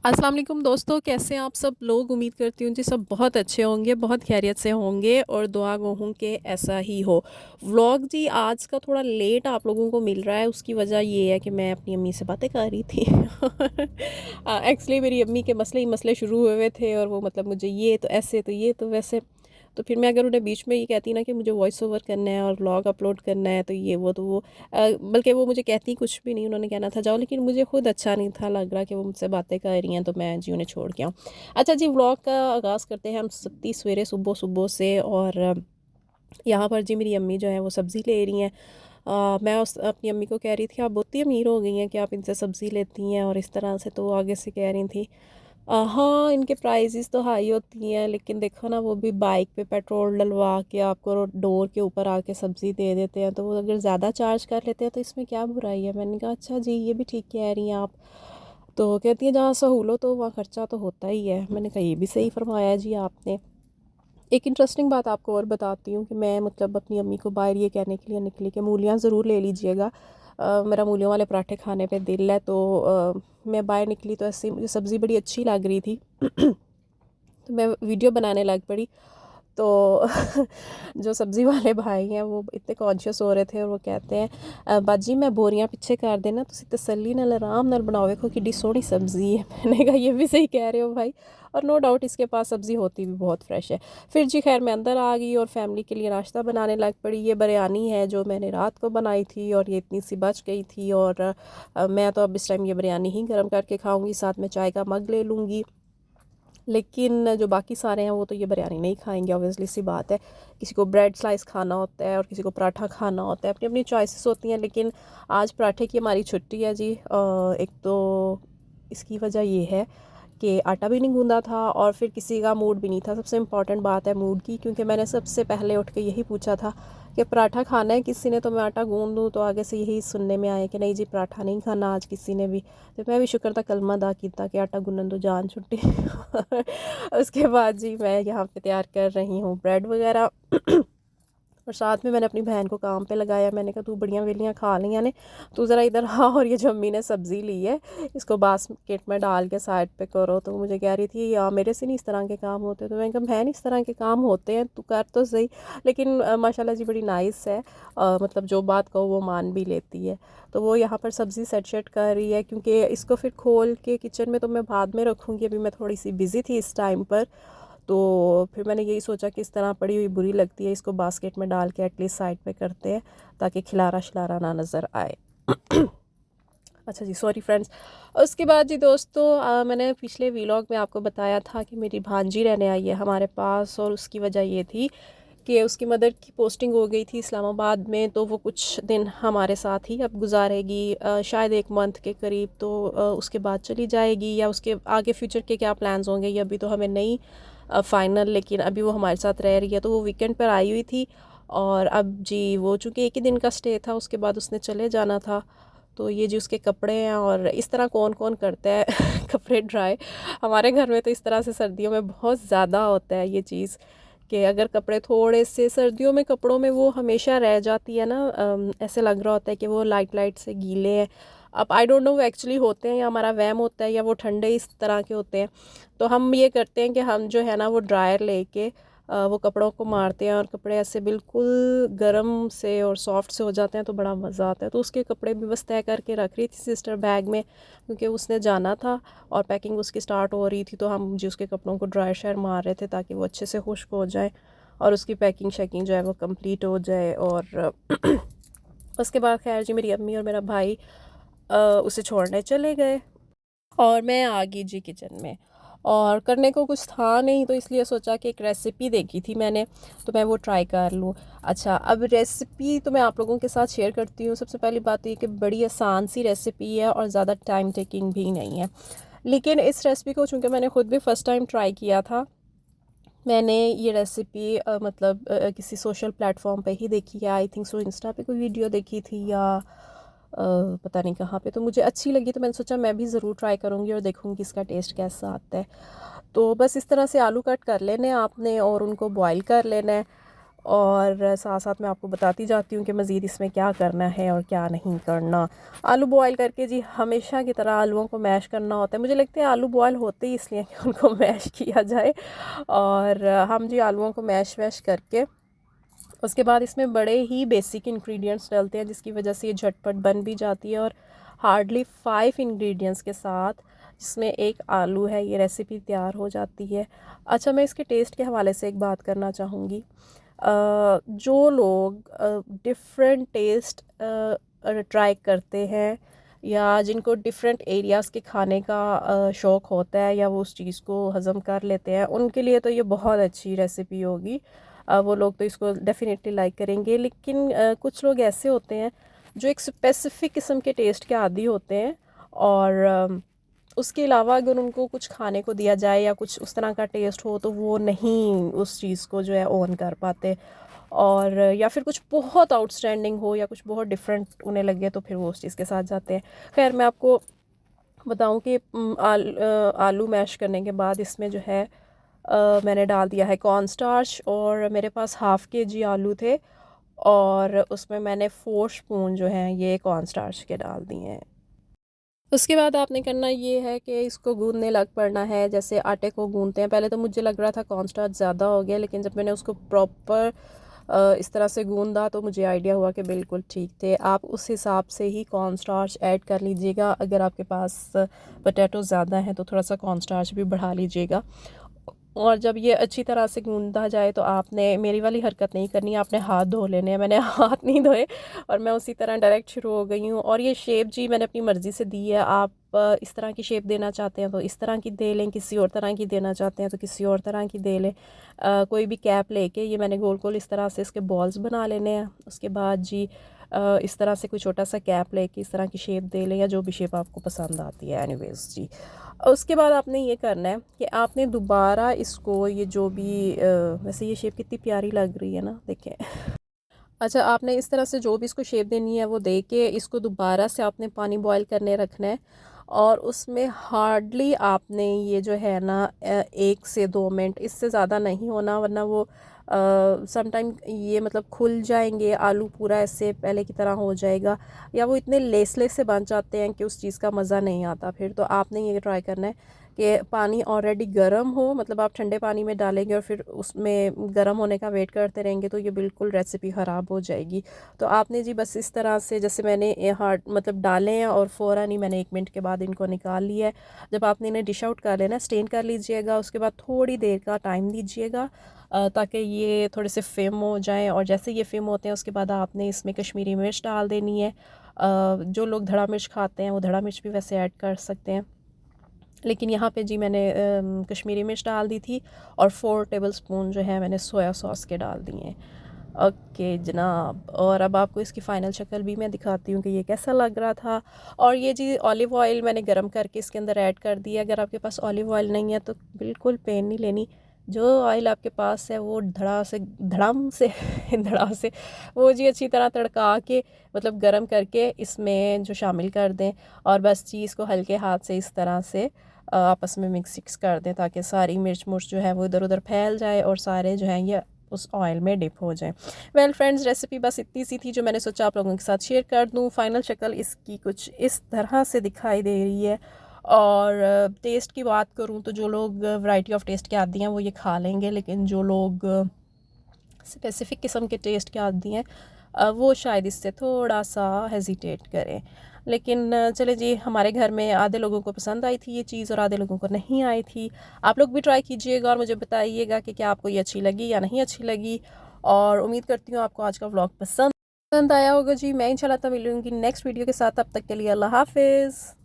अस्सलाम वालेकुम दोस्तों, कैसे हैं आप सब लोग। उम्मीद करती हूँ जी सब बहुत अच्छे होंगे, बहुत खैरियत से होंगे और दुआ गो हूँ कि ऐसा ही हो। व्लॉग जी आज का थोड़ा लेट आप लोगों को मिल रहा है। उसकी वजह ये है कि मैं अपनी अम्मी से बातें कर रही थी। एक्चुअली मेरी अम्मी के मसले ही मसले शुरू हुए हुए थे और वो मतलब मुझे ये तो ऐसे तो ये तो वैसे। तो फिर मैं अगर उन्हें बीच में ये कहती ना कि मुझे वॉइस ओवर करना है और व्लॉग अपलोड करना है तो ये वो तो वो बल्कि वो मुझे कहती कुछ भी नहीं, उन्होंने कहना था जाओ, लेकिन मुझे खुद अच्छा नहीं था लग रहा कि वो मुझसे बातें कर रही हैं तो मैं जी उन्हें छोड़ के आऊँ। अच्छा जी, व्लॉग का आगाज़ करते हैं हम सत्ती सवेरे सुबह सुबह से। और यहाँ पर जी मेरी अम्मी जो है वो सब्ज़ी ले रही हैं। मैं उस अपनी अम्मी को कह रही थी आप बहुत ही अमीर हो गई हैं कि आप इनसे सब्ज़ी लेती हैं और इस तरह से। तो वो आगे से कह रही थी हाँ इनके प्राइसेस तो हाई होती हैं लेकिन देखो ना वो भी बाइक पे पेट्रोल डलवा के आपको डोर के ऊपर आके सब्ज़ी दे देते हैं, तो वो अगर ज़्यादा चार्ज कर लेते हैं तो इसमें क्या बुराई है। मैंने कहा अच्छा जी ये भी ठीक कह रही हैं आप। तो कहती है जहाँ सहूलत हो वहाँ खर्चा तो होता ही है। मैंने कहा ये भी सही फरमाया जी आपने। एक इंटरेस्टिंग बात आपको और बताती हूँ कि मैं मतलब अपनी अम्मी को बाहर ये कहने के लिए निकली कि मूलियाँ ज़रूर ले लीजिएगा। मेरा मूलियों वाले पराठे खाने पे दिल है। तो मैं बाहर निकली तो ऐसे मुझे सब्ज़ी बड़ी अच्छी लग रही थी। तो मैं वीडियो बनाने लग पड़ी। तो जो सब्ज़ी वाले भाई हैं वो इतने कॉन्शियस हो रहे थे और वो कहते हैं बाजी मैं बोरियां पीछे कर देना तुसी तसल्ली नाल आराम नाल बनाओ, देखो किड्डी सोहनी सब्ज़ी है। मैंने कहा ये भी सही कह रहे हो भाई। और नो डाउट इसके पास सब्ज़ी होती भी बहुत फ्रेश है। फिर जी खैर मैं अंदर आ गई और फैमिली के लिए नाश्ता बनाने लग पड़ी। ये बिरयानी है जो मैंने रात को बनाई थी और ये इतनी सी बच गई थी। और मैं तो अब इस टाइम ये बिरयानी ही गर्म करके खाऊंगी, साथ में चाय का मग ले लूँगी। लेकिन जो बाकी सारे हैं वो तो ये बिरयानी नहीं खाएंगे, ऑब्वियसली सी बात है। किसी को ब्रेड स्लाइस खाना होता है और किसी को पराठा खाना होता है, अपनी अपनी चॉइसेस होती हैं। लेकिन आज पराठे की हमारी छुट्टी है जी। एक तो इसकी वजह ये है कि आटा भी नहीं गूंदा था और फिर किसी का मूड भी नहीं था। सबसे इम्पॉर्टेंट बात है मूड की, क्योंकि मैंने सबसे पहले उठ के यही पूछा था कि पराठा खाना है किसी ने, तो मैं आटा गूंद दूँ। तो आगे से यही सुनने में आया कि नहीं जी पराठा नहीं खाना आज किसी ने भी। तो मैं भी शुक्र था कलमा अदा किया कि आटा गुनन दो जान छुट्टी। उसके बाद जी मैं यहाँ पे तैयार कर रही हूँ ब्रेड वगैरह। और साथ में मैंने अपनी बहन को काम पे लगाया। मैंने कहा तू बड़ियाँ वेलियाँ खा लिया ने, तू ज़रा इधर आ और ये जो अम्मी ने सब्ज़ी ली है इसको बास्केट में डाल के साइड पे करो। तो मुझे कह रही थी या मेरे से नहीं इस तरह के काम होते। तो मैंने कहा बहन इस तरह के काम होते हैं, तू कर तो सही। लेकिन माशाल्लाह जी बड़ी नाइस है। मतलब जो बात कहो वो मान भी लेती है। तो वो यहाँ पर सब्ज़ी सेट कर रही है, क्योंकि इसको फिर खोल के किचन में तो मैं बाद में रखूँगी। अभी मैं थोड़ी सी बिज़ी थी इस टाइम पर। तो फिर मैंने यही सोचा कि इस तरह पड़ी हुई बुरी लगती है, इसको बास्केट में डाल के एटलीस्ट साइड पे करते हैं ताकि खिलारा शिलारा ना नज़र आए। अच्छा जी सॉरी फ्रेंड्स। उसके बाद जी दोस्तों मैंने पिछले व्लॉग में आपको बताया था कि मेरी भांजी रहने आई है हमारे पास। और उसकी वजह ये थी कि उसकी मदर की पोस्टिंग हो गई थी इस्लामाबाद में, तो वो कुछ दिन हमारे साथ ही अब गुजारेगी, शायद 1 मंथ के करीब। तो उसके बाद चली जाएगी या उसके आगे फ्यूचर के क्या प्लान्स होंगे ये अभी तो हमें नहीं फ़ाइनल। लेकिन अभी वो हमारे साथ रह रही है। तो वो वीकेंड पर आई हुई थी और अब जी वो चूँकि एक ही दिन का स्टे था, उसके बाद उसने चले जाना था। तो ये जी उसके कपड़े हैं। और इस तरह कौन कौन करता है कपड़े ड्राई। हमारे घर में तो इस तरह से सर्दियों में बहुत ज़्यादा होता है ये चीज़ कि अगर कपड़े थोड़े से सर्दियों में कपड़ों में वो हमेशा रह जाती है ना, ऐसे लग रहा होता है कि वो लाइट लाइट से गीले हैं। अब आई डोंट नो वो एक्चुअली होते हैं या हमारा वहम होता है या वो ठंडे इस तरह के होते हैं। तो हम ये करते हैं कि हम जो है ना वो ड्रायर लेके वो कपड़ों को मारते हैं और कपड़े ऐसे बिल्कुल गर्म से और सॉफ्ट से हो जाते हैं तो बड़ा मज़ा आता है। तो उसके कपड़े भी बस तय करके रख रही थी सिस्टर बैग में, क्योंकि उसने जाना था और पैकिंग उसकी स्टार्ट हो रही थी। तो हम जी उसके कपड़ों को ड्रायर शायर मार रहे थे ताकि वो अच्छे से खुश्क हो जाए और उसकी पैकिंग शैकिंग जो है वो कंप्लीट हो जाए। और उसके बाद खैर जी मेरी अम्मी और मेरा भाई उसे छोड़ने चले गए और मैं आ गई जी किचन में। और करने को कुछ था नहीं तो इसलिए सोचा कि एक रेसिपी देखी थी मैंने, तो मैं वो ट्राई कर लूँ। अच्छा अब रेसिपी तो मैं आप लोगों के साथ शेयर करती हूँ। सबसे पहली बात ये कि बड़ी आसान सी रेसिपी है और ज़्यादा टाइम टेकिंग भी नहीं है। लेकिन इस रेसिपी को चूँकि मैंने ख़ुद भी फ़र्स्ट टाइम ट्राई किया था, मैंने ये रेसिपी मतलब किसी सोशल प्लेटफॉर्म पे ही देखी है। आई थिंक सो इंस्टा पे कोई वीडियो देखी थी या पता नहीं कहाँ पे। तो मुझे अच्छी लगी तो मैंने सोचा मैं भी ज़रूर ट्राई करूँगी और देखूँगी इसका टेस्ट कैसा आता है। तो बस इस तरह से आलू कट कर लेने आपने और उनको बॉईल कर लेना है। और साथ साथ मैं आपको बताती जाती हूँ कि मज़ीद इसमें क्या करना है और क्या नहीं करना। आलू बॉयल करके जी हमेशा की तरह आलूओं को मैश करना होता है। मुझे लगता है आलू बॉयल होते ही इसलिए कि उनको मैश किया जाए। और हम जी आलूओं को मैश वैश करके उसके बाद इसमें बड़े ही बेसिक इंग्रेडिएंट्स डालते हैं, जिसकी वजह से ये झटपट बन भी जाती है। और हार्डली 5 इंग्रेडिएंट्स के साथ, जिसमें एक आलू है, ये रेसिपी तैयार हो जाती है। अच्छा, मैं इसके टेस्ट के हवाले से एक बात करना चाहूँगी। जो लोग डिफरेंट टेस्ट ट्राई करते हैं, या जिनको डिफरेंट एरियाज़ के खाने का शौक़ होता है, या वो उस चीज़ को हज़म कर लेते हैं, उनके लिए तो ये बहुत अच्छी रेसिपी होगी। वो लोग तो इसको डेफ़िनेटली लाइक करेंगे। लेकिन कुछ लोग ऐसे होते हैं जो एक स्पेसिफ़िक किस्म के टेस्ट के आदी होते हैं, और उसके अलावा अगर उनको कुछ खाने को दिया जाए या कुछ उस तरह का टेस्ट हो, तो वो नहीं उस चीज़ को जो है ओन कर पाते। और या फिर कुछ बहुत आउटस्टैंडिंग हो या कुछ बहुत डिफरेंट उन्हें लगे, तो फिर वो उस चीज़ के साथ जाते हैं। खैर, मैं आपको बताऊं कि आलू मैश करने के बाद इसमें जो है मैंने डाल दिया है कॉर्न स्टार्च, और मेरे पास हाफ़ केजी आलू थे, और उसमें मैंने 4 स्पून जो हैं ये कॉर्न स्टार्च के डाल दिए हैं। उसके बाद आपने करना ये है कि इसको गूँदने लग पड़ना है, जैसे आटे को गूँदते हैं। पहले तो मुझे लग रहा था कॉर्न स्टार्च ज़्यादा हो गया, लेकिन जब मैंने उसको प्रॉपर इस तरह से गूँदा तो मुझे आइडिया हुआ कि बिल्कुल ठीक थे। आप उस हिसाब से ही कॉर्न स्टार्च ऐड कर लीजिएगा। अगर आपके पास पोटैटो ज़्यादा हैं तो थोड़ा सा कॉर्न स्टार्च भी बढ़ा लीजिएगा। और जब ये अच्छी तरह से गूँधा जाए, तो आपने मेरी वाली हरकत नहीं करनी है, आपने हाथ धो लेने हैं। मैंने हाथ नहीं धोए और मैं उसी तरह डायरेक्ट शुरू हो गई हूँ। और ये शेप जी मैंने अपनी मर्ज़ी से दी है। आप इस तरह की शेप देना चाहते हैं तो इस तरह की दे लें, किसी और तरह की देना चाहते हैं तो किसी और तरह की दे लें। कोई भी कैप लेके ये मैंने गोल गोल इस तरह से इसके बॉल्स बना लेने हैं। उसके बाद जी इस तरह से कोई छोटा सा कैप लेके इस तरह की शेप दे लें, या जो भी शेप आपको पसंद आती है। एनीवेज़ जी, उसके बाद आपने ये करना है कि आपने दोबारा इसको, ये जो भी वैसे ये शेप कितनी प्यारी लग रही है ना, देखें। अच्छा, आपने इस तरह से जो भी इसको शेप देनी है वो दे के इसको दोबारा से आपने पानी बॉयल करने रखना है। और उसमें हार्डली आपने ये जो है ना 1 से 2 मिनट, इससे ज़्यादा नहीं होना, वरना वो समटाइम ये मतलब खुल जाएंगे, आलू पूरा ऐसे पहले की तरह हो जाएगा, या वो इतने लेस से बन जाते हैं कि उस चीज़ का मज़ा नहीं आता फिर। तो आपने ये ट्राई करना है कि पानी ऑलरेडी गर्म हो, मतलब आप ठंडे पानी में डालेंगे और फिर उसमें गर्म होने का वेट करते रहेंगे, तो ये बिल्कुल रेसिपी ख़राब हो जाएगी। तो आपने जी बस इस तरह से, जैसे मैंने हार्ड मतलब डाले हैं और फ़ौरन ही मैंने 1 मिनट के बाद इनको निकाल लिया है। जब आपने इन्हें डिश आउट कर लेना, स्टेन कर लीजिएगा। उसके बाद थोड़ी देर का टाइम दीजिएगा ताकि ये थोड़े से फ़िम हो जाएँ। और जैसे ये फ़िम होते हैं, उसके बाद आपने इसमें कश्मीरी मिर्च डाल देनी है। जो लोग धड़ा मिर्च खाते हैं वो धड़ा मिर्च भी वैसे ऐड कर सकते हैं, लेकिन यहाँ पे जी मैंने कश्मीरी मिर्च डाल दी थी, और 4 टेबलस्पून जो है मैंने सोया सॉस के डाल दिए हैं। ओके जनाब, और अब आपको इसकी फ़ाइनल शक्ल भी मैं दिखाती हूँ कि ये कैसा लग रहा था। और ये जी ऑलिव ऑयल मैंने गरम करके इसके अंदर ऐड कर दिया। अगर आपके पास ऑलिव ऑयल नहीं है तो बिल्कुल पेन नहीं लेनी, जो ऑयल आपके पास है वो धड़ा से धड़म से धड़ा से वो जी अच्छी तरह तड़का के, मतलब गरम करके इसमें जो शामिल कर दें। और बस चीज़ को हल्के हाथ से इस तरह से आपस में मिक्स कर दें, ताकि सारी मिर्च मुर्च जो है वो इधर उधर फैल जाए और सारे जो हैं ये उस ऑयल में डिप हो जाए। वेल फ्रेंड्स, रेसिपी बस इतनी सी थी जो मैंने सोचा आप लोगों के साथ शेयर कर दूं। फाइनल शक्ल इसकी कुछ इस तरह से दिखाई दे रही है। और टेस्ट की बात करूं तो जो लोग वैरायटी ऑफ टेस्ट के आदी हैं वो ये खा लेंगे, लेकिन जो लोग स्पेसिफ़िक किस्म के टेस्ट के आदी हैं वो शायद इससे थोड़ा सा हेजिटेट करें। लेकिन चले जी, हमारे घर में आधे लोगों को पसंद आई थी ये चीज़ और आधे लोगों को नहीं आई थी। आप लोग भी ट्राई कीजिएगा और मुझे बताइएगा कि क्या आपको ये अच्छी लगी या नहीं अच्छी लगी। और उम्मीद करती हूँ आपको आज का व्लॉग पसंद आया होगा जी। मैं इंशाल्लाह मिलूँगी नेक्स्ट वीडियो के साथ। तब तक के लिए अल्लाह हाफ़िज़।